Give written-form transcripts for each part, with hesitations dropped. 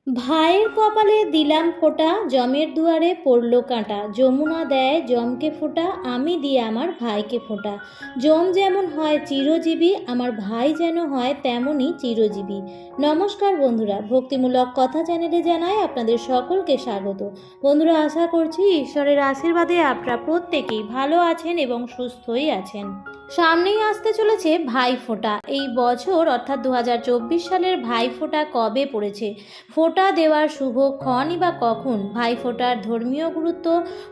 ভাইয়ের কপালে দিলাম ফোঁটা, জমের দুয়ারে পড়ল কাঁটা। যমুনা দেয় জমকে ফোঁটা, আমি দিয়ে আমার ভাইকে ফোঁটা। জম যেমন হয় চিরজীবী, আমার ভাই যেন হয় তেমনই চিরজীবী। নমস্কার বন্ধুরা, ভক্তিমূলক কথা চ্যানেলে জানাই আপনাদের সকলকে স্বাগত। বন্ধুরা, আশা করছি ঈশ্বরের আশীর্বাদে আপনারা প্রত্যেকেই ভালো আছেন এবং সুস্থই আছেন। সামনেই আসতে চলেছে ভাইফোঁটা। এই বছর অর্থাৎ 2024 সালের ভাইফোঁটা কবে পড়েছে, ফোঁটা দেওয়ার শুভক্ষণই বা কখন, ভাইফোঁটার ধর্মীয় গুরুত্ব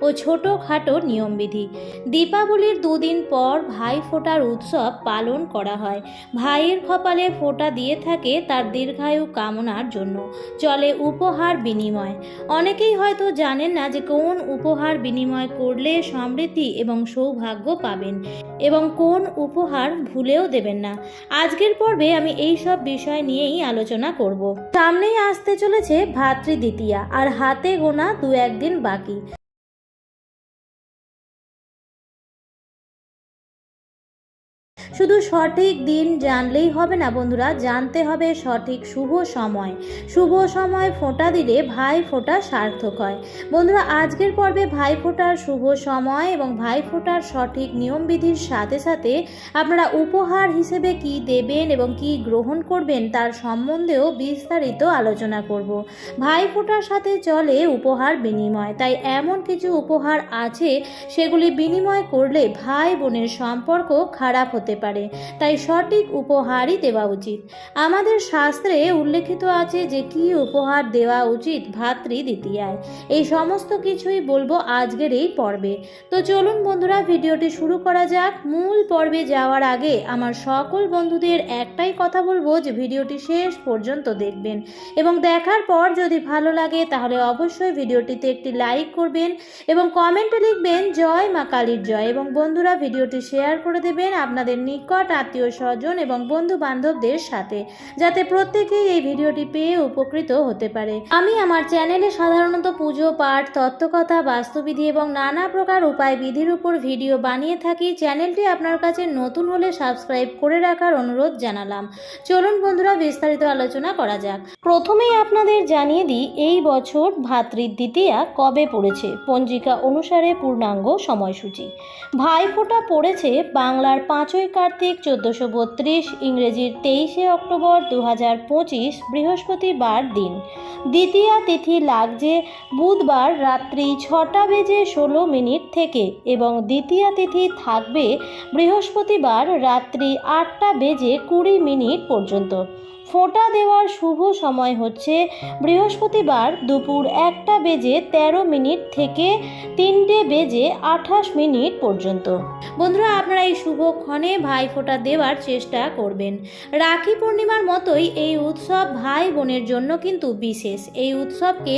ও ছোটোখাটো নিয়মবিধি। দীপাবলির দুদিন পর ভাইফোঁটার উৎসব পালন করা হয়। ভাইয়ের কপালে ফোঁটা দিয়ে থাকে তার দীর্ঘায়ু কামনার জন্য। চলে উপহার বিনিময়। অনেকেই হয়তো জানেন না যে কোন উপহার বিনিময় করলে সমৃদ্ধি এবং সৌভাগ্য পাবেন এবং কোন উপহার ভুলেও দেবেন না। আজকের পর্বে আমি এই সব বিষয় নিয়েই আলোচনা করব। সামনেই আসতে চলেছে ভাতৃদ্বিতীয়া, আর হাতে গোনা 2-1 দিন বাকি। শুধু সঠিক দিন জানলেই হবে না বন্ধুরা, জানতে হবে সঠিক শুভ সময়। শুভ সময় ফোঁটা দিলে ভাই ফোঁটা সার্থক হয়। বন্ধুরা, আজকের পর্বে ভাই ফোঁটার শুভ সময় এবং ভাই ফোঁটার সঠিক নিয়মবিধির সাথে সাথে আপনারা উপহার হিসেবে কি দেবেন এবং কি গ্রহণ করবেন তার সম্বন্ধেও বিস্তারিত আলোচনা করব। ভাই ফোঁটার সাথে চলে উপহার বিনিময়, তাই এমন কিছু উপহার আছে সেগুলি বিনিময় করলে ভাই বোনের সম্পর্ক খারাপ হতে পারে, তাই সঠিক উপহারই দেওয়া উচিত। আমাদের শাস্ত্রে উল্লেখিত আছে যে কি উপহার দেওয়া উচিত ভাতৃদ্বিতীয়ায়। এই সমস্ত কিছুই বলবো আজকের এই পর্বে। তো চলুন বন্ধুরা, ভিডিওটি শুরু করা যাক। মূল পর্বে যাওয়ার আগে আমার সকল বন্ধুদের একটাই কথা বলবো যে ভিডিওটি শেষ পর্যন্ত দেখবেন এবং দেখার পর যদি ভালো লাগে তাহলে অবশ্যই ভিডিওটিতে একটি লাইক করবেন এবং কমেন্টে লিখবেন জয় মা কালীর জয়, এবং বন্ধুরা ভিডিওটি শেয়ার করে দেবেন আপনাদের নিকট আত্মীয় স্বজন এবং বন্ধু বান্ধবদের সাথে, যাতে প্রত্যেকেই এই ভিডিওটি পেয়ে উপকৃত হতে পারে। আমি আমার চ্যানেলে সাধারণত পুজো পাঠ, তত্ত্বকথা, বাস্তুবিধি এবং নানা প্রকার উপায় বিধির উপর ভিডিও বানিয়ে থাকি। চ্যানেলটি আপনার কাছে নতুন হলে সাবস্ক্রাইব করে রাখার অনুরোধ জানালাম। চলুন বন্ধুরা, বিস্তারিত আলোচনা করা যাক। প্রথমেই আপনাদের জানিয়ে দিই এই বছর ভাতৃদ্বিতীয়া কবে পড়েছে, পঞ্জিকা অনুসারে পূর্ণাঙ্গ সময়সূচি। ভাইফোঁটা পড়েছে বাংলার 5ই কার্তিক 1432, ইংরেজির 23শে অক্টোবর 2025 বৃহস্পতিবার দিন। দ্বিতীয়া তিথি লাগছে বুধবার রাত্রি 6:16 থেকে এবং দ্বিতীয়া তিথি থাকবে বৃহস্পতিবার রাত্রি 8:20 পর্যন্ত। ফোঁটা দেওয়ার শুভ সময় হচ্ছে বৃহস্পতিবার দুপুর 1:13 থেকে 3:28 পর্যন্ত। বন্ধুরা, আপনারা এই শুভক্ষণে ভাই ফোঁটা দেওয়ার চেষ্টা করবেন। রাখি পূর্ণিমার মতোই এই উৎসব ভাই বোনের জন্য কিন্তু বিশেষ। এই উৎসবকে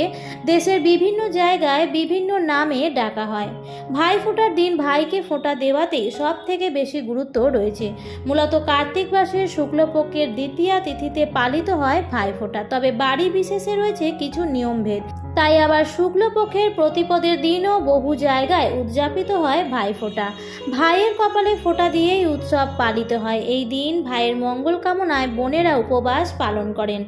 দেশের বিভিন্ন জায়গায় বিভিন্ন নামে ডাকা হয়। ভাই ফোঁটার দিন ভাইকে ফোঁটা দেওয়াতেই সব থেকে বেশি গুরুত্ব রয়েছে। মূলত কার্তিক মাসের শুক্লপক্ষের দ্বিতীয়া তিথিতে পালিত হয় ভাইফোঁটা, তবে বাড়ি বিশেষে রয়েছে কিছু নিয়মভেদ। তাই আবার শুক্লপক্ষের প্রতিপদের দিনও বহু জায়গায় উদযাপিত হয় ভাইফোঁটা। ভাইয়ের কপালে ফোঁটা দিয়েই উৎসব পালিত হয়। এই দিন ভাইয়ের মঙ্গল কামনায় বোনেরা উপবাস পালন করেন।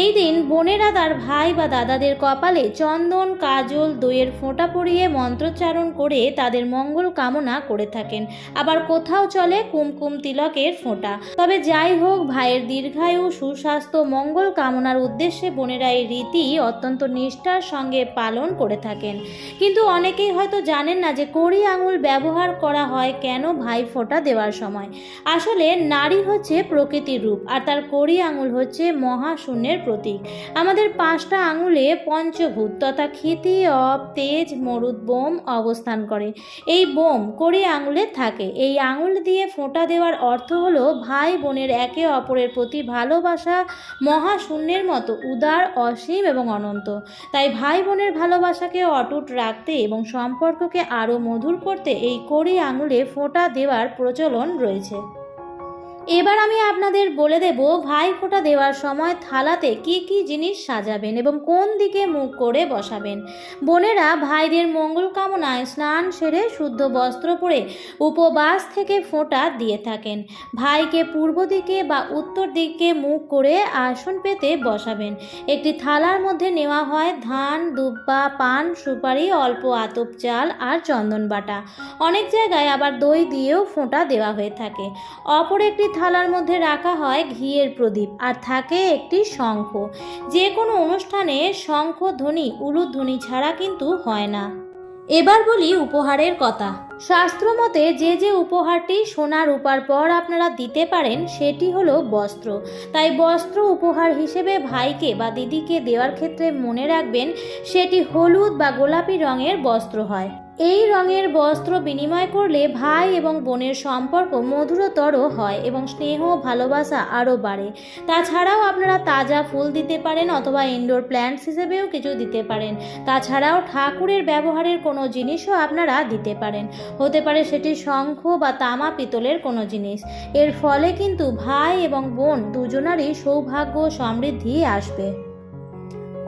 এই দিন বোনেরা তার ভাই বা দাদাদের কপালে চন্দন, কাজল, দইয়ের ফোঁটা পরিয়ে মন্ত্রোচ্চারণ করে তাদের মঙ্গল কামনা করে থাকেন। আবার কোথাও চলে কুমকুম তিলকের ফোঁটা। তবে যাই হোক, ভাইয়ের দীর্ঘায়ু, সুস্বাস্থ্য, মঙ্গল কামনার উদ্দেশ্যে বোনেরা এই রীতি অত্যন্ত নিষ্ঠার সঙ্গে পালন করে থাকেন। কিন্তু অনেকেই হয়তো জানেন না যে কড়ি আঙুল ব্যবহার করা হয় কেন ভাই ফোঁটা দেওয়ার সময়। আসলে নারী হচ্ছে প্রকৃতির রূপ, আর তার কড়ি আঙুল হচ্ছে মহাশূন্যের প্রতীক। আমাদের 5টা আঙুলে পঞ্চভূত তথা ক্ষিতি, অপ, তেজ, মরুদ, বোম অবস্থান করে। এই বোম কড়ি আঙুলে থাকে। এই আঙুল দিয়ে ফোঁটা দেওয়ার অর্থ হলো ভাই বোনের একে অপরের প্রতি ভালোবাসা মহাশূন্যের মতো উদার, অসীম এবং অনন্ত। তাই ভাই বোনের ভালোবাসাকে অটুট রাখতে এবং সম্পর্ককে আরও মধুর করতে এই কড়ি আঙুলে ফোঁটা দেওয়ার প্রচলন রয়েছে। এবার আমি আপনাদের বলে দেব ভাইফোঁটা দেওয়ার সময় থালাতে কি কি জিনিস সাজাবেন এবং কোন দিকে মুখ করে বসাবেন। বোনেরা ভাইদের মঙ্গল কামনায় স্নান সেরে শুদ্ধ বস্ত্র পরে উপবাস থেকে ফোঁটা দিয়ে থাকেন। ভাইকে পূর্ব দিকে বা উত্তর দিকে মুখ করে আসন পেতে বসাবেন। একটি থালার মধ্যে নেওয়া হয় ধান, দুব্বা, পান, সুপারি, অল্প আতপ চাল আর চন্দন বাটা। অনেক জায়গায় আবার দই দিয়েও ফোঁটা দেওয়া হয়ে থাকে। অপর একটি থালার মধ্যে রাখা হয় ঘিয়ের প্রদীপ আর থাকে একটি শঙ্খ। যে কোনো অনুষ্ঠানে শঙ্খ ধ্বনি, উলুধ্বনি ছাড়া কিন্তু হয় না। এবার বলি উপহারের কথা। শাস্ত্রমতে যে উপহারটি সোনা রূপার পর আপনারা দিতে পারেন সেটি হলো বস্ত্র। তাই বস্ত্র উপহার হিসেবে ভাইকে বা দিদিকে দেওয়ার ক্ষেত্রে মনে রাখবেন সেটি হলুদ বা গোলাপি রঙের বস্ত্র হয়। এই রঙের বস্ত্র বিনিময় করলে ভাই এবং বোনের সম্পর্ক মধুরতর হয় এবং স্নেহ ভালোবাসা আরও বাড়ে। তাছাড়াও আপনারা তাজা ফুল দিতে পারেন অথবা ইনডোর প্ল্যান্টস হিসেবেও কিছু দিতে পারেন। তাছাড়াও ঠাকুরের ব্যবহারের কোনো জিনিসও আপনারা দিতে পারেন। হতে পারে সেটি শঙ্খ বা তামা পিতলের কোনো জিনিস। এর ফলে কিন্তু ভাই এবং বোন দুজনারই সৌভাগ্য সমৃদ্ধি আসবে।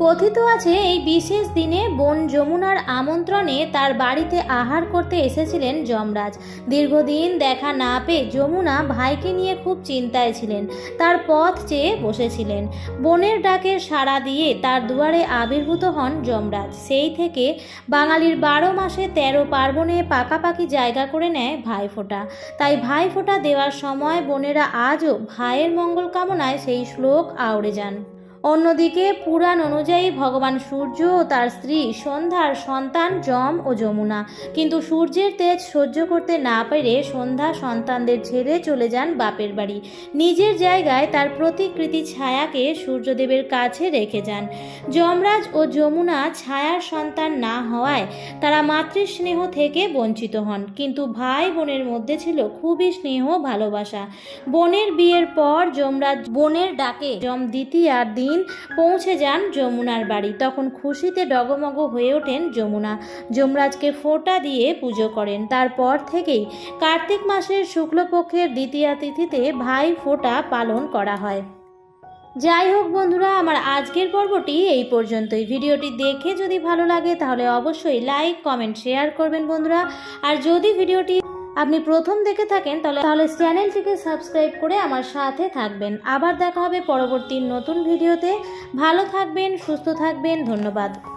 কথিত আছে এই বিশেষ দিনে বোন যমুনার আমন্ত্রণে তার বাড়িতে আহার করতে এসেছিলেন যমরাজ। দীর্ঘদিন দেখা না পেয়ে যমুনা ভাইকে নিয়ে খুব চিন্তায় ছিলেন। তার পথ চেয়ে বসেছিলেন। বোনের ডাকে সাড়া দিয়ে তার দুয়ারে আবির্ভূত হন যমরাজ। সেই থেকে বাঙালির 12 মাসে 13 পার্বণে পাকাপাকি জায়গা করে নেয় ভাইফোঁটা। তাই ভাইফোঁটা দেওয়ার সময় বোনেরা আজও ভাইয়ের মঙ্গল কামনায় সেই শ্লোক আওড়ে যান। অন্যদিকে পুরাণ অনুযায়ী ভগবান সূর্য ও তার স্ত্রী সন্ধ্যার সন্তান যম ও যমুনা। কিন্তু সূর্যের তেজ সহ্য করতে না পেরে সন্ধ্যা সন্তানদের ছেড়ে চলে যান বাপের বাড়ি। নিজের জায়গায় তার প্রতিকৃতি ছায়াকে সূর্যদেবের কাছে রেখে যান। যমরাজ ও যমুনা ছায়ার সন্তান না হওয়ায় তারা মাতৃস্নেহ থেকে বঞ্চিত হন। কিন্তু ভাই বোনের মধ্যে ছিল খুবই স্নেহ ভালোবাসা। বোনের বিয়ের পর যমরাজ বোনের ডাকে দ্বিতীয়ার দিন পৌঁছে যান যমুনার বাড়ি। তখন খুশিতে ডগমগ হয়ে ওঠেন যমুনা। যমরাজকে ফোঁটা দিয়ে পুজো করেন। তারপর থেকেই কার্তিক মাসের শুক্লপক্ষের দ্বিতীয়া তিথিতে ভাই ফোঁটা পালন করা হয়। যাই হোক বন্ধুরা, আমার আজকের পর্বটি এই পর্যন্তই। ভিডিওটি দেখে যদি ভালো লাগে তাহলে অবশ্যই লাইক, কমেন্ট, শেয়ার করবেন বন্ধুরা। আর যদি ভিডিওটি আপনি প্রথম দেখে থাকেন তাহলে চ্যানেলটিকে সাবস্ক্রাইব করে আমার সাথে থাকবেন। আবার দেখা হবে পরবর্তী নতুন ভিডিওতে। ভালো থাকবেন, সুস্থ থাকবেন। ধন্যবাদ।